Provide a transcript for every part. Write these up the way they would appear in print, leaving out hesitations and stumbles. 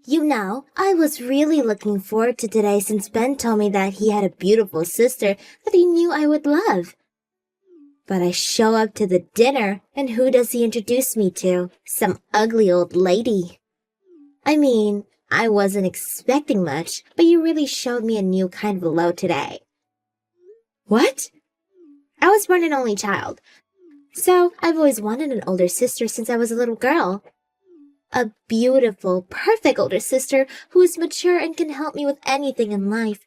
You know, I was really looking forward to today since Ben told me that he had a beautiful sister that he knew I would love. But I show up to the dinner, and who does he introduce me to? Some ugly old lady. I mean, I wasn't expecting much, but you really showed me a new kind of love today. What? I was born an only child, so I've always wanted an older sister since I was a little girl. A beautiful, perfect older sister who is mature and can help me with anything in life.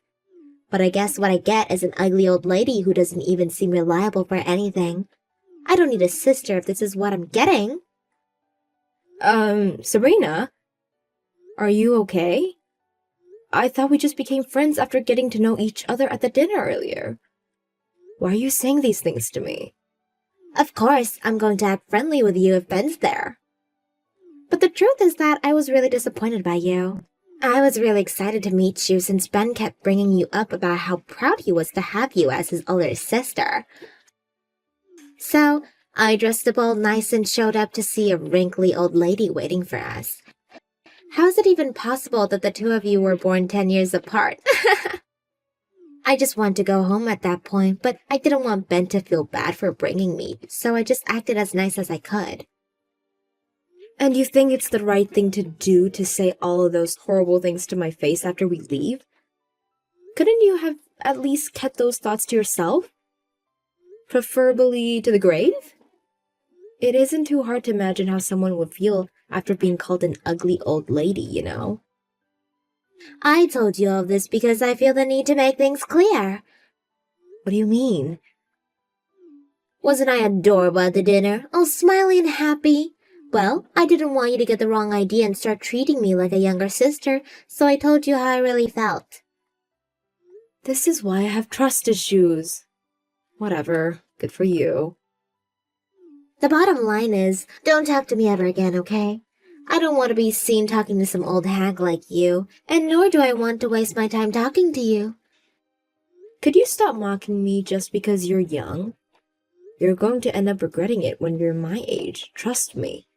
But I guess what I get is an ugly old lady who doesn't even seem reliable for anything. I don't need a sister if this is what I'm getting. Sabrina? Are you okay? I thought we just became friends after getting to know each other at the dinner earlier. Why are you saying these things to me? Of course, I'm going to act friendly with you if Ben's there. But the truth is that I was really disappointed by you. I was really excited to meet you since Ben kept bringing you up about how proud he was to have you as his older sister. So, I dressed up all nice and showed up to see a wrinkly old lady waiting for us. How is it even possible that the two of you were born 10 years apart? I just wanted to go home at that point, but I didn't want Ben to feel bad for bringing me, so I just acted as nice as I could. And you think it's the right thing to do to say all of those horrible things to my face after we leave? Couldn't you have at least kept those thoughts to yourself? Preferably to the grave? It isn't too hard to imagine how someone would feel after being called an ugly old lady, you know? I told you all of this because I feel the need to make things clear. What do you mean? Wasn't I adorable at the dinner, all smiley and happy? Well, I didn't want you to get the wrong idea and start treating me like a younger sister, so I told you how I really felt. This is why I have trust issues. Whatever, good for you. The bottom line is, don't talk to me ever again, okay? I don't want to be seen talking to some old hag like you, and nor do I want to waste my time talking to you. Could you stop mocking me just because you're young? You're going to end up regretting it when you're my age, trust me.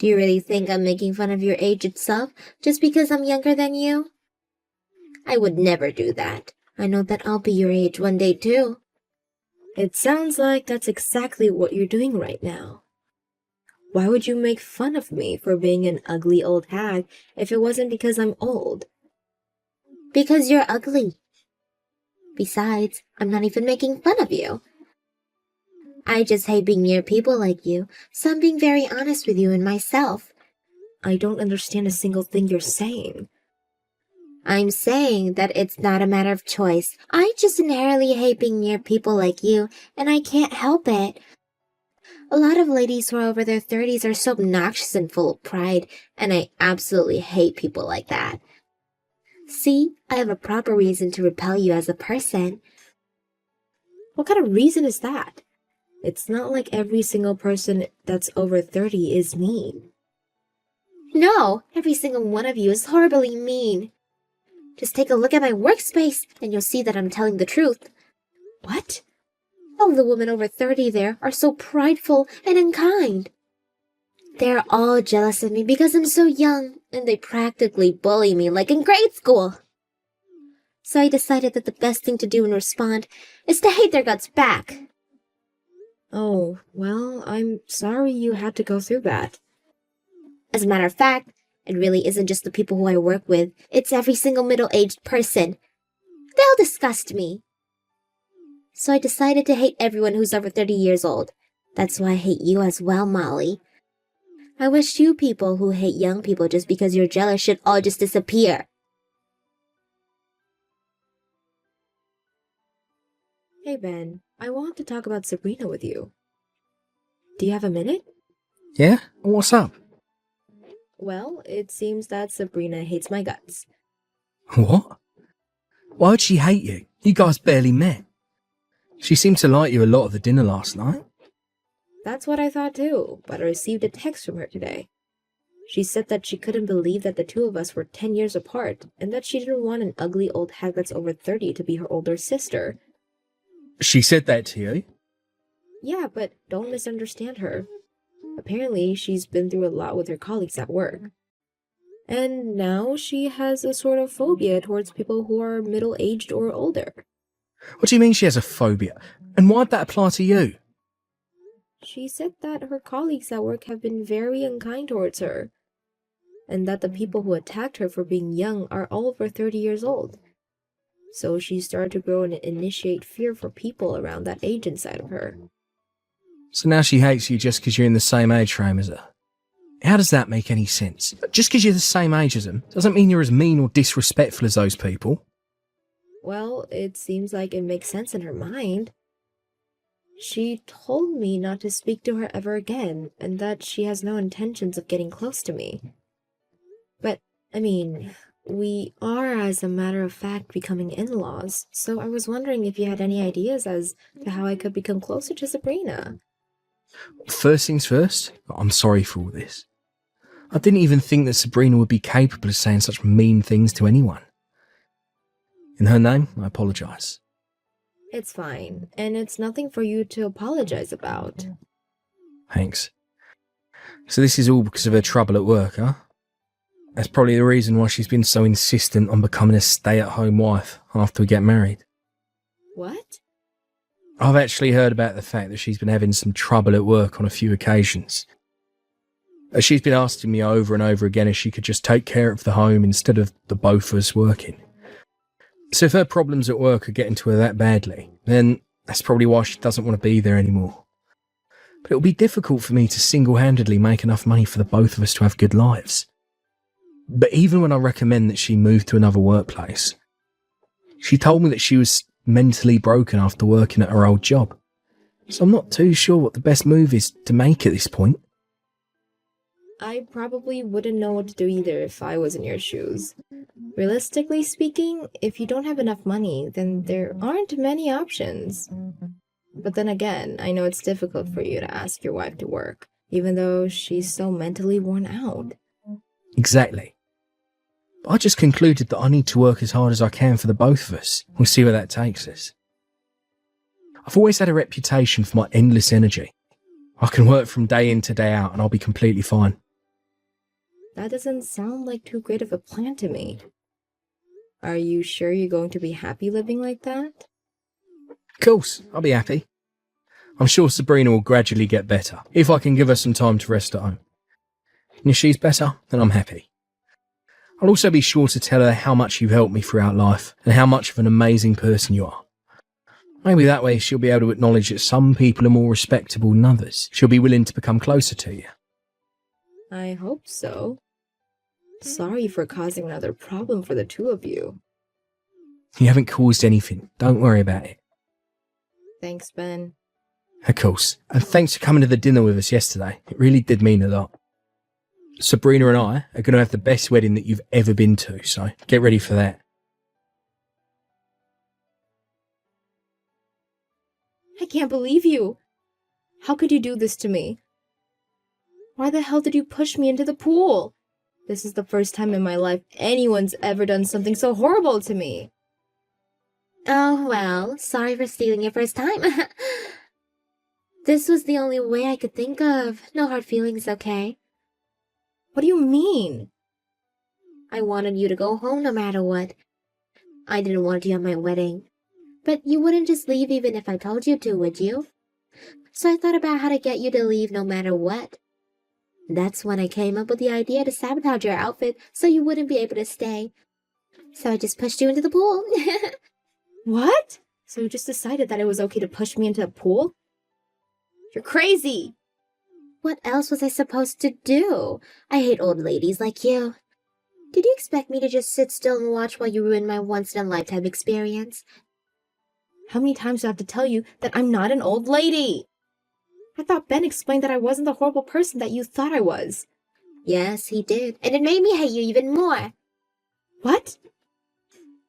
Do you really think I'm making fun of your age itself just because I'm younger than you? I would never do that. I know that I'll be your age one day too. It sounds like that's exactly what you're doing right now. Why would you make fun of me for being an ugly old hag if it wasn't because I'm old? Because you're ugly. Besides, I'm not even making fun of you. I just hate being near people like you, so I'm being very honest with you and myself. I don't understand a single thing you're saying. I'm saying that it's not a matter of choice. I just inherently hate being near people like you, and I can't help it. A lot of ladies who are over their 30s are so obnoxious and full of pride, and I absolutely hate people like that. See, I have a proper reason to repel you as a person. What kind of reason is that? It's not like every single person that's over 30 is mean. No, every single one of you is horribly mean. Just take a look at my workspace, and you'll see that I'm telling the truth. What? All the women over 30 there are so prideful and unkind. They're all jealous of me because I'm so young, and they practically bully me like in grade school. So I decided that the best thing to do and respond is to hate their guts back. Oh, well, I'm sorry you had to go through that. As a matter of fact, it really isn't just the people who I work with, it's every single middle-aged person. They'll disgust me. So I decided to hate everyone who's over 30 years old. That's why I hate you as well, Molly. I wish you people who hate young people just because you're jealous should all just disappear. Hey Ben, I want to talk about Sabrina with you. Do you have a minute? Yeah? What's up? Well, it seems that Sabrina hates my guts. What? Why would she hate you? You guys barely met. She seemed to like you a lot at the dinner last night. That's what I thought too, but I received a text from her today. She said that she couldn't believe that the two of us were 10 years apart, and that she didn't want an ugly old hag that's over 30 to be her older sister. She said that to you? Yeah, but don't misunderstand her. Apparently, she's been through a lot with her colleagues at work. And now she has a sort of phobia towards people who are middle-aged or older. What do you mean she has a phobia? And why'd that apply to you? She said that her colleagues at work have been very unkind towards her, and that the people who attacked her for being young are all over 30 years old. So she started to grow and initiate fear for people around that age inside of her. So now she hates you just because you're in the same age frame as her. How does that make any sense? Just because you're the same age as them doesn't mean you're as mean or disrespectful as those people. Well, it seems like it makes sense in her mind. She told me not to speak to her ever again, and that she has no intentions of getting close to me. But, I mean, we are, as a matter of fact, becoming in-laws, so I was wondering if you had any ideas as to how I could become closer to Sabrina. First things first, I'm sorry for all this. I didn't even think that Sabrina would be capable of saying such mean things to anyone. In her name, I apologise. It's fine, and it's nothing for you to apologize about. Thanks. So this is all because of her trouble at work, huh? That's probably the reason why she's been so insistent on becoming a stay-at-home wife after we get married. What? I've actually heard about the fact that she's been having some trouble at work on a few occasions. She's been asking me over and over again if she could just take care of the home instead of the both of us working. So if her problems at work are getting to her that badly, then that's probably why she doesn't want to be there anymore. But it'll be difficult for me to single-handedly make enough money for the both of us to have good lives. But even when I recommend that she move to another workplace, she told me that she was mentally broken after working at her old job. So I'm not too sure what the best move is to make at this point. I probably wouldn't know what to do either if I was in your shoes. Realistically speaking, if you don't have enough money, then there aren't many options. But then again, I know it's difficult for you to ask your wife to work, even though she's so mentally worn out. Exactly. I just concluded that I need to work as hard as I can for the both of us. We'll see where that takes us. I've always had a reputation for my endless energy. I can work from day in to day out and I'll be completely fine. That doesn't sound like too great of a plan to me. Are you sure you're going to be happy living like that? Of course, I'll be happy. I'm sure Sabrina will gradually get better, if I can give her some time to rest at home. And if she's better, then I'm happy. I'll also be sure to tell her how much you've helped me throughout life, and how much of an amazing person you are. Maybe that way she'll be able to acknowledge that some people are more respectable than others. She'll be willing to become closer to you. I hope so. Sorry for causing another problem for the two of you. You haven't caused anything. Don't worry about it. Thanks, Ben. Of course. And thanks for coming to the dinner with us yesterday. It really did mean a lot. Sabrina and I are going to have the best wedding that you've ever been to, so get ready for that. I can't believe you. How could you do this to me? Why the hell did you push me into the pool? This is the first time in my life anyone's ever done something so horrible to me. Oh, well, sorry for stealing your first time. This was the only way I could think of. No hard feelings, okay? What do you mean? I wanted you to go home no matter what. I didn't want you at my wedding. But you wouldn't just leave even if I told you to, would you? So I thought about how to get you to leave no matter what. That's when I came up with the idea to sabotage your outfit so you wouldn't be able to stay. So I just pushed you into the pool. What? So you just decided that it was okay to push me into a pool? You're crazy! What else was I supposed to do? I hate old ladies like you. Did you expect me to just sit still and watch while you ruined my once-in-a-lifetime experience? How many times do I have to tell you that I'm not an old lady? I thought Ben explained that I wasn't the horrible person that you thought I was. Yes, he did, and it made me hate you even more. What?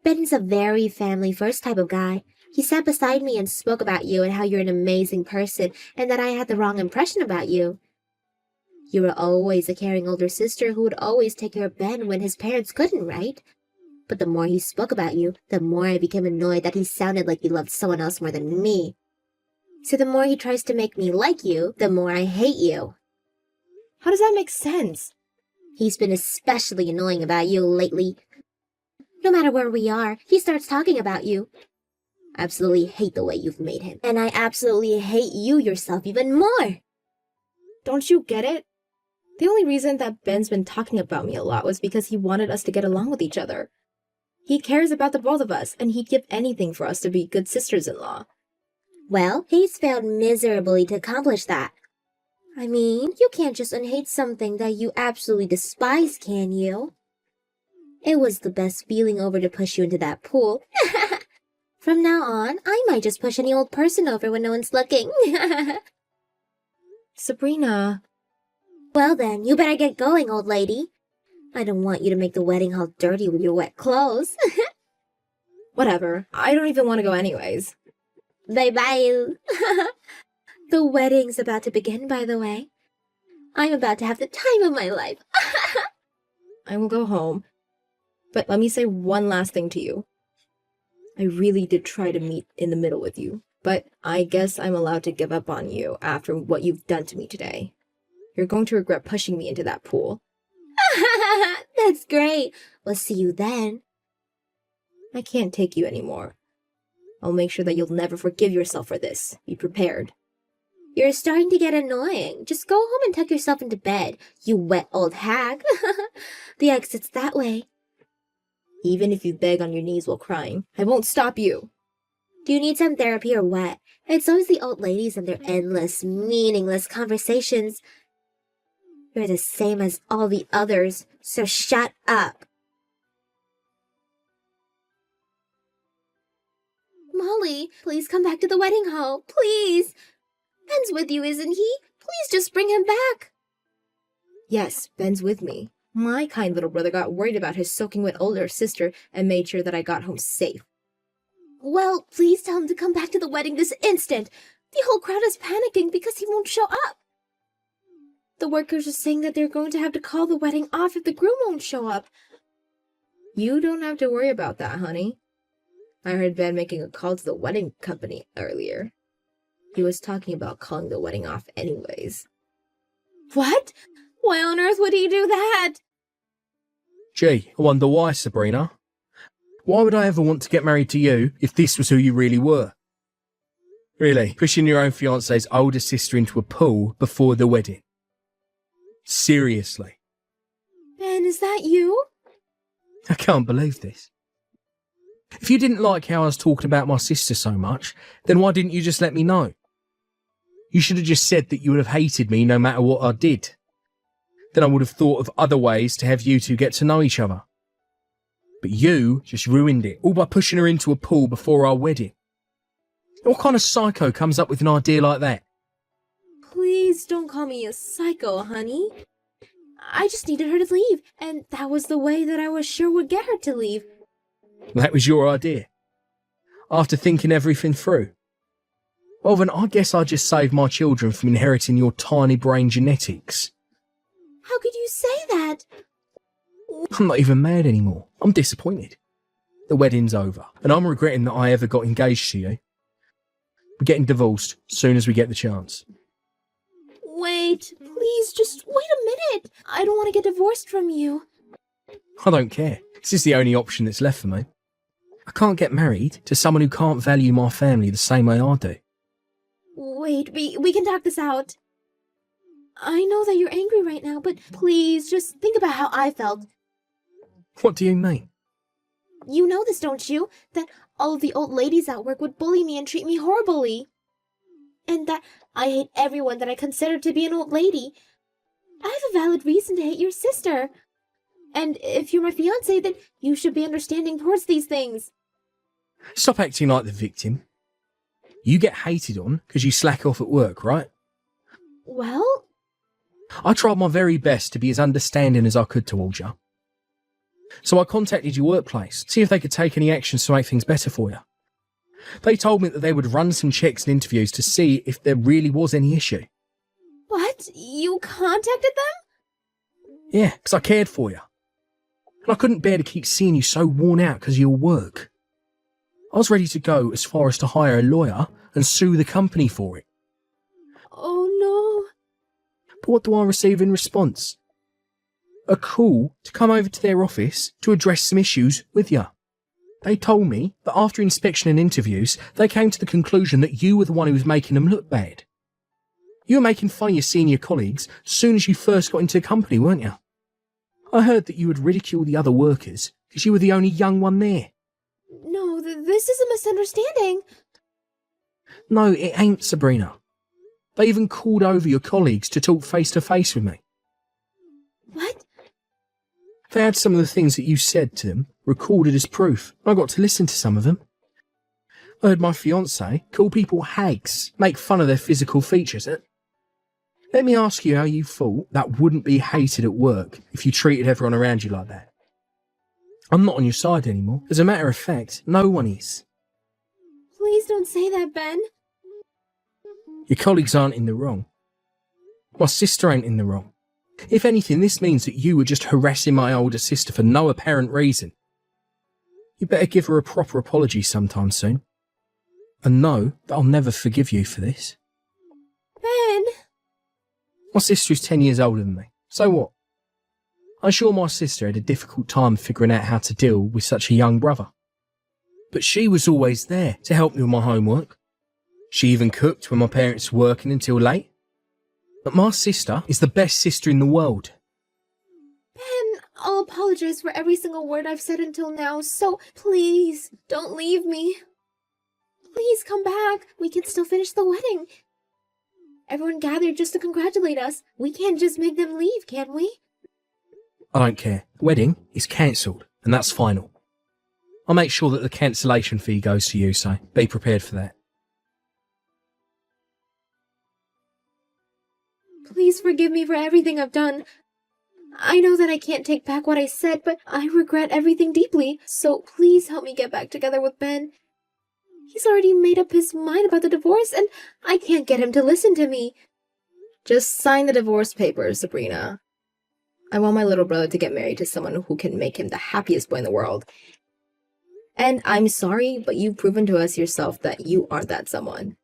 Ben's a very family-first type of guy. He sat beside me and spoke about you and how you're an amazing person and that I had the wrong impression about you. You were always a caring older sister who would always take care of Ben when his parents couldn't, right? But the more he spoke about you, the more I became annoyed that he sounded like he loved someone else more than me. So the more he tries to make me like you, the more I hate you. How does that make sense? He's been especially annoying about you lately. No matter where we are, he starts talking about you. I absolutely hate the way you've made him. And I absolutely hate you yourself even more. Don't you get it? The only reason that Ben's been talking about me a lot was because he wanted us to get along with each other. He cares about the both of us, and he'd give anything for us to be good sisters-in-law. Well, he's failed miserably to accomplish that. I mean, you can't just unhate something that you absolutely despise, can you? It was the best feeling over to push you into that pool. From now on, I might just push any old person over when no one's looking. Sabrina. Well then, you better get going, old lady. I don't want you to make the wedding hall dirty with your wet clothes. Whatever. I don't even want to go anyways. Bye-bye. The wedding's about to begin, by the way. I'm about to have the time of my life. I will go home. But let me say one last thing to you. I really did try to meet in the middle with you, but I guess I'm allowed to give up on you after what you've done to me today. You're going to regret pushing me into that pool. That's great. We'll see you then. I can't take you anymore. I'll make sure that you'll never forgive yourself for this. Be prepared. You're starting to get annoying. Just go home and tuck yourself into bed, you wet old hag. The exit's that way. Even if you beg on your knees while crying, I won't stop you. Do you need some therapy or what? It's always the old ladies and their endless, meaningless conversations. You're the same as all the others, so shut up. Molly, please come back to the wedding hall, please. Ben's with you, isn't he? Please just bring him back. Yes, Ben's with me. My kind little brother got worried about his soaking wet older sister and made sure that I got home safe. Well, please tell him to come back to the wedding this instant. The whole crowd is panicking because he won't show up. The workers are saying that they're going to have to call the wedding off if the groom won't show up. You don't have to worry about that, honey. I heard Ben making a call to the wedding company earlier. He was talking about calling the wedding off anyways. What? Why on earth would he do that? Gee, I wonder why, Sabrina. Why would I ever want to get married to you if this was who you really were? Really, pushing your own fiancé's older sister into a pool before the wedding. Seriously. Ben, is that you? I can't believe this. If you didn't like how I was talking about my sister so much, then why didn't you just let me know? You should have just said that you would have hated me no matter what I did. Then I would have thought of other ways to have you two get to know each other. But you just ruined it, all by pushing her into a pool before our wedding. What kind of psycho comes up with an idea like that? Please don't call me a psycho, honey. I just needed her to leave, and that was the way that I was sure would get her to leave. That was your idea? After thinking everything through? Well then, I guess I just saved my children from inheriting your tiny brain genetics. How could you say that? I'm not even mad anymore. I'm disappointed. The wedding's over, and I'm regretting that I ever got engaged to you. We're getting divorced soon as we get the chance. Wait, please, just wait a minute. I don't want to get divorced from you. I don't care. This is the only option that's left for me. I can't get married to someone who can't value my family the same way I do. Wait, we can talk this out. I know that you're angry right now, but please just think about how I felt. What do you mean? You know this, don't you? That all of the old ladies at work would bully me and treat me horribly. And that I hate everyone that I consider to be an old lady. I have a valid reason to hate your sister. And if you're my fiancé, then you should be understanding towards these things. Stop acting like the victim. You get hated on because you slack off at work, right? Well? I tried my very best to be as understanding as I could towards you. So I contacted your workplace, see if they could take any actions to make things better for you. They told me that they would run some checks and interviews to see if there really was any issue. What? You contacted them? Yeah, because I cared for you. And I couldn't bear to keep seeing you so worn out because of your work. I was ready to go as far as to hire a lawyer and sue the company for it. Oh no. But what do I receive in response? a call to come over to their office to address some issues with you. They told me that after inspection and interviews, they came to the conclusion that you were the one who was making them look bad. You were making fun of your senior colleagues as soon as you first got into the company, weren't you? I heard that you would ridicule the other workers because you were the only young one there. No, this is a misunderstanding. No, it ain't, Sabrina. They even called over your colleagues to talk face to face with me. What? They had some of the things that you said to them recorded as proof. I got to listen to some of them. I heard my fiancé call people hags, make fun of their physical features. Let me ask you how you thought that wouldn't be hated at work if you treated everyone around you like that. I'm not on your side anymore. As a matter of fact, no one is. Please don't say that, Ben. Your colleagues aren't in the wrong. My sister ain't in the wrong. If anything, this means that you were just harassing my older sister for no apparent reason. You better give her a proper apology sometime soon. And know that I'll never forgive you for this. Ben! My sister is 10 years older than me. So what? I'm sure my sister had a difficult time figuring out how to deal with such a young brother. But she was always there to help me with my homework. She even cooked when my parents were working until late. But my sister is the best sister in the world. Ben, I'll apologize for every single word I've said until now, so please, don't leave me. Please come back. We can still finish the wedding. Everyone gathered just to congratulate us. We can't just make them leave, can we? I don't care. The wedding is cancelled, and that's final. I'll make sure that the cancellation fee goes to you, so be prepared for that. Please forgive me for everything I've done. I know that I can't take back what I said, but I regret everything deeply, so please help me get back together with Ben. He's already made up his mind about the divorce, and I can't get him to listen to me. Just sign the divorce papers, Sabrina. I want my little brother to get married to someone who can make him the happiest boy in the world. And I'm sorry, but you've proven to us yourself that you aren't that someone.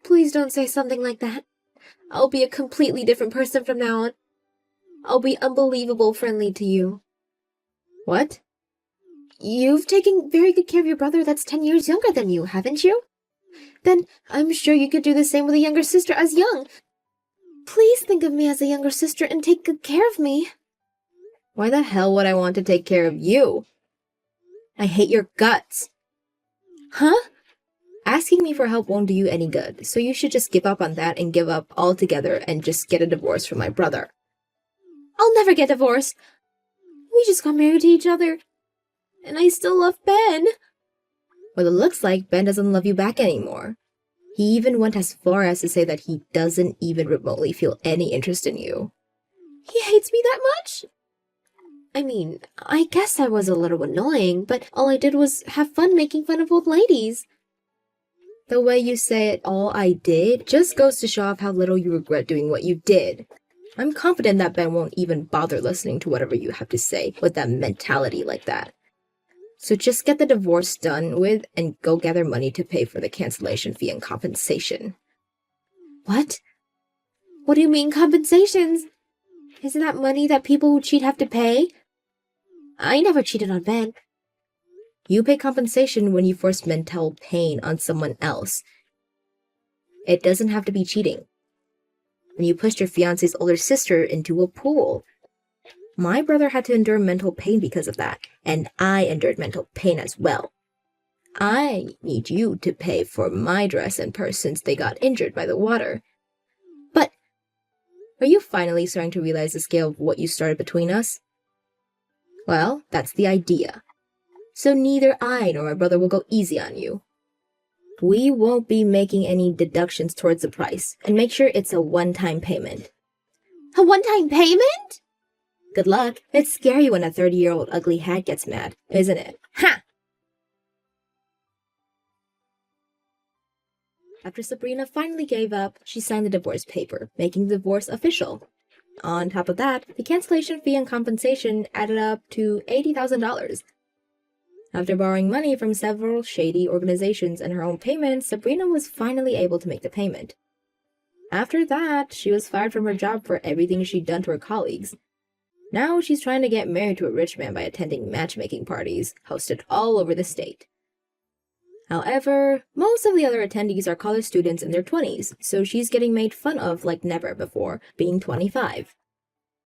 Please don't say something like that. I'll be a completely different person from now on. I'll be unbelievable friendly to you. What? You've taken very good care of your brother that's 10 years younger than you, haven't you? Then I'm sure you could do the same with a younger sister as young. Please think of me as a younger sister and take good care of me. Why the hell would I want to take care of you? I hate your guts. Huh? Asking me for help won't do you any good, so you should just give up on that and give up altogether and just get a divorce from my brother. I'll never get divorced. We just got married to each other. And I still love Ben. Well, it looks like Ben doesn't love you back anymore. He even went as far as to say that he doesn't even remotely feel any interest in you. He hates me that much? I mean, I guess I was a little annoying, but all I did was have fun making fun of old ladies. The way you say it, all I did, just goes to show off how little you regret doing what you did. I'm confident that Ben won't even bother listening to whatever you have to say with that mentality like that. So just get the divorce done with and go gather money to pay for the cancellation fee and compensation. What? What do you mean compensations? Isn't that money that people who cheat have to pay? I never cheated on Ben. You pay compensation when you force mental pain on someone else. It doesn't have to be cheating. When you pushed your fiancé's older sister into a pool. My brother had to endure mental pain because of that, and I endured mental pain as well. I need you to pay for my dress and purse since they got injured by the water. But are you finally starting to realize the scale of what you started between us? Well, that's the idea. So neither I nor my brother will go easy on you. We won't be making any deductions towards the price, and make sure it's a one-time payment. A one-time payment? Good luck. It's scary when a 30-year-old ugly hag gets mad, isn't it? Ha! After Sabrina finally gave up, she signed the divorce paper, making the divorce official. On top of that, the cancellation fee and compensation added up to $80,000. After borrowing money from several shady organizations and her own payments, Sabrina was finally able to make the payment. After that, she was fired from her job for everything she'd done to her colleagues. Now she's trying to get married to a rich man by attending matchmaking parties hosted all over the state. However, most of the other attendees are college students in their 20s, so she's getting made fun of like never before, being 25.